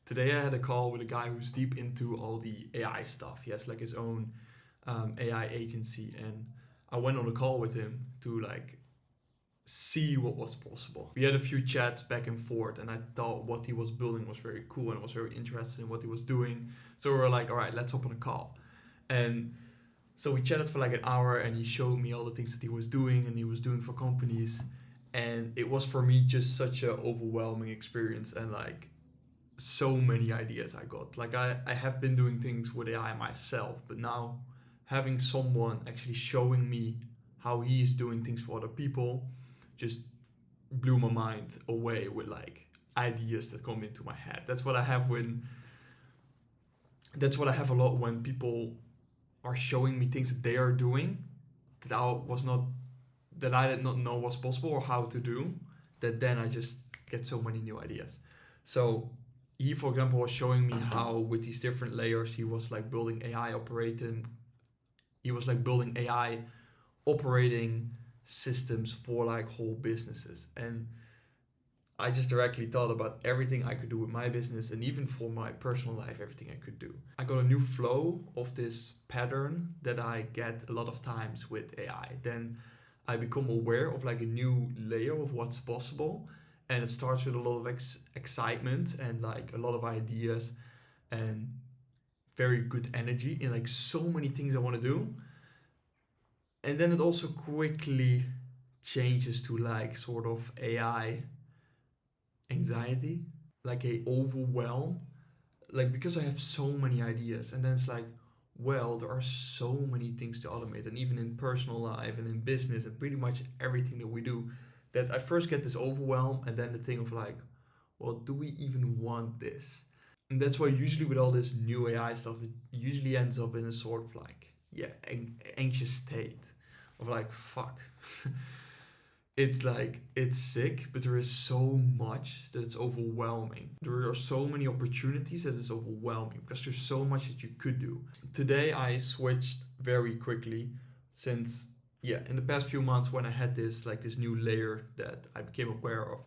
Today I had a call with a guy who's deep into all the AI stuff. He has like his own AI agency, and I went on a call with him to like see what was possible. We had a few chats back and forth, and I thought what he was building was very cool and I was very interested in what he was doing. So we were like, all right, let's hop on a call. And so we chatted for like an hour, and he showed me all the things that he was doing and he was doing for companies. And it was for me just such a overwhelming experience, and like so many ideas I got. Like I have been doing things with AI myself, but now having someone actually showing me how he is doing things for other people just blew my mind away with like ideas that come into my head. That's what I have a lot when people are showing me things that they are doing that I did not know was possible or how to do, that then I just get so many new ideas. So he, for example, was showing me how with these different layers he was like building AI operating. He was like building AI operating systems for like whole businesses, and I just directly thought about everything I could do with my business and even for my personal life, everything I could do. I got a new flow of this pattern that I get a lot of times with AI. Then I become aware of like a new layer of what's possible. And it starts with a lot of excitement and like a lot of ideas and very good energy in like so many things I want to do. And then it also quickly changes to like sort of AI anxiety, like a overwhelm, like because I have so many ideas, and then it's like, well, there are so many things to automate, and even in personal life and in business and pretty much everything that we do, that I first get this overwhelm, and then the thing of like, well, do we even want this? And that's why usually with all this new AI stuff, it usually ends up in a sort of like, yeah, anxious state of like, fuck. It's like it's sick, but there is so much that it's overwhelming. There are so many opportunities that it's overwhelming because there's so much that you could do. Today I switched very quickly since, yeah, in the past few months when I had this new layer that I became aware of,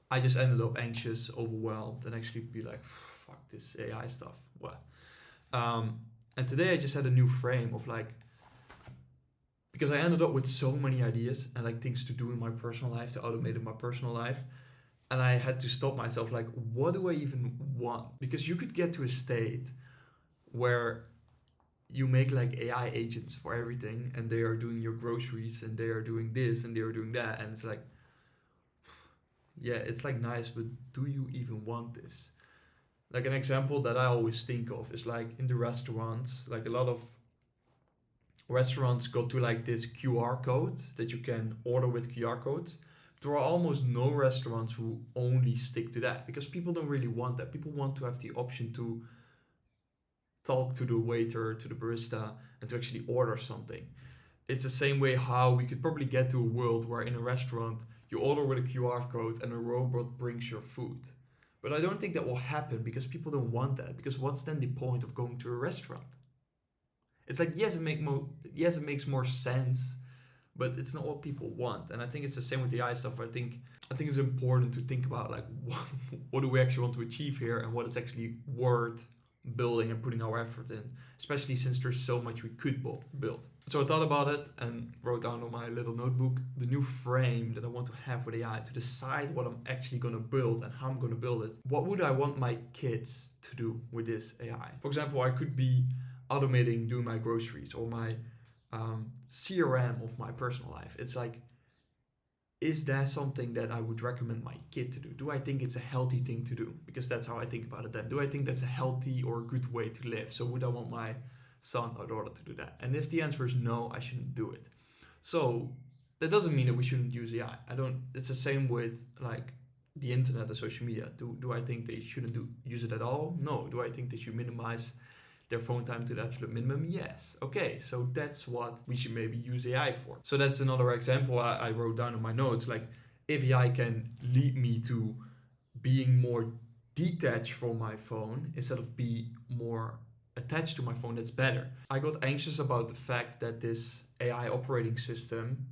I just ended up anxious, overwhelmed, and actually be like, fuck this AI stuff. What? Um, and today I just had a new frame of like, because I ended up with so many ideas and like things to do in my personal life, to automate in my personal life. And I had to stop myself, like, what do I even want? Because you could get to a state where you make like AI agents for everything, and they are doing your groceries, and they are doing this, and they are doing that. And it's like, yeah, it's like nice, but do you even want this? Like an example that I always think of is like in the restaurants, like a lot of restaurants go to like this QR code that you can order with QR codes. There are almost no restaurants who only stick to that because people don't really want that. People want to have the option to talk to the waiter, to the barista, and to actually order something. It's the same way how we could probably get to a world where in a restaurant you order with a QR code and a robot brings your food. But I don't think that will happen because people don't want that. Because what's then the point of going to a restaurant? It's like yes, it makes more sense, but it's not what people want. And I think it's the same with the AI stuff. I think it's important to think about like what do we actually want to achieve here, and what it's actually worth building and putting our effort in, especially since there's so much we could build. So I thought about it and wrote down on my little notebook the new frame that I want to have with AI to decide what I'm actually going to build and how I'm going to build it. What would I want my kids to do with this AI? For example, I could be automating doing my groceries or my CRM of my personal life. It's like, is that something that I would recommend my kid to do? Do I think it's a healthy thing to do? Because that's how I think about it then. Do I think that's a healthy or a good way to live? So would I want my son or daughter to do that? And if the answer is no, I shouldn't do it. So that doesn't mean that we shouldn't use AI. I don't, it's the same with like the internet and social media. Do I think they shouldn't use it at all? No. Do I think they should minimize their phone time to the absolute minimum? Yes. Okay, so that's what we should maybe use AI for. So that's another example I wrote down in my notes. Like, if AI can lead me to being more detached from my phone instead of be more attached to my phone, that's better. I got anxious about the fact that this AI operating system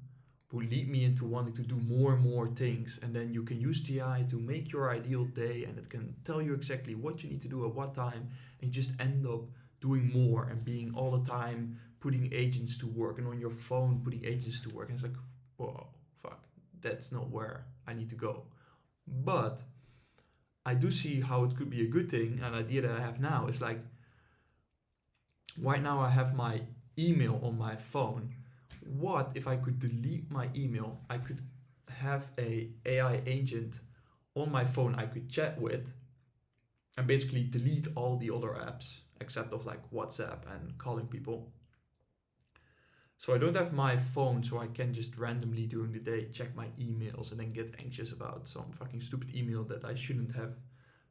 will lead me into wanting to do more and more things. And then you can use GI to make your ideal day, and it can tell you exactly what you need to do at what time, and you just end up doing more and being all the time putting agents to work, and on your phone putting agents to work. And it's like, whoa, fuck, that's not where I need to go. But I do see how it could be a good thing. An idea that I have now is like, right now I have my email on my phone. What if I could delete my email? I could have a AI agent on my phone I could chat with, and basically delete all the other apps except of like WhatsApp and calling people. So I don't have my phone, so I can just randomly during the day check my emails and then get anxious about some fucking stupid email that I shouldn't have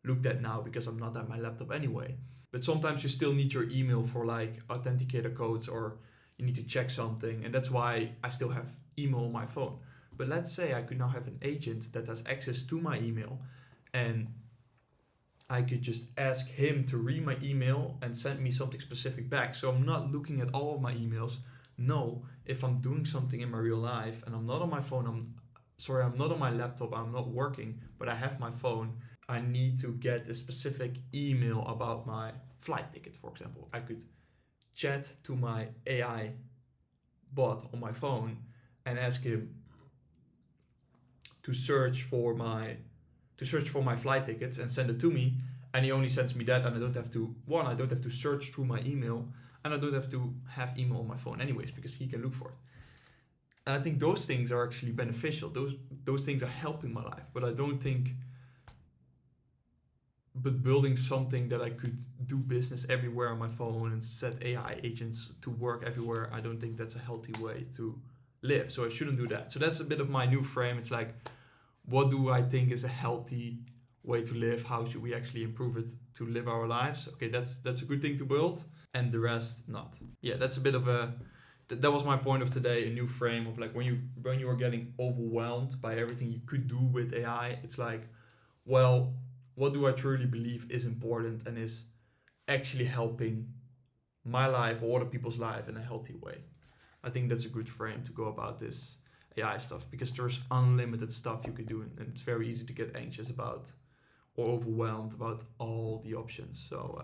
looked at now because I'm not at my laptop anyway. But sometimes you still need your email for like authenticator codes, or you need to check something, and that's why I still have email on my phone. But let's say I could now have an agent that has access to my email, and I could just ask him to read my email and send me something specific back. So I'm not looking at all of my emails. No, if I'm doing something in my real life and I'm not on my phone, I'm not on my laptop, I'm not working, but I have my phone, I need to get a specific email about my flight ticket, for example. I could chat to my AI bot on my phone and ask him to search for my flight tickets and send it to me, and he only sends me that, and I don't have to search through my email, and I don't have to have email on my phone anyways, because he can look for it. And I think those things are actually beneficial. Those things are helping my life, but building something that I could do business everywhere on my phone and set AI agents to work everywhere, I don't think that's a healthy way to live. So I shouldn't do that. So that's a bit of my new frame. It's like, what do I think is a healthy way to live? How should we actually improve it to live our lives? Okay, that's a good thing to build, and the rest not. Yeah, that's a bit of that was my point of today, a new frame of like, when you are getting overwhelmed by everything you could do with AI, it's like, well, what do I truly believe is important and is actually helping my life or other people's life in a healthy way? I think that's a good frame to go about this AI stuff, because there's unlimited stuff you could do, and it's very easy to get anxious about or overwhelmed about all the options. So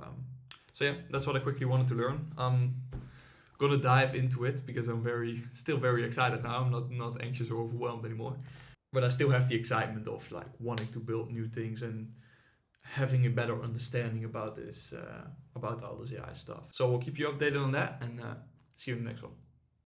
yeah, that's what I quickly wanted to learn. I'm gonna dive into it because I'm still very excited now. I'm not anxious or overwhelmed anymore, but I still have the excitement of like wanting to build new things and having a better understanding about this, about all this AI stuff. So we'll keep you updated on that, and see you in the next one.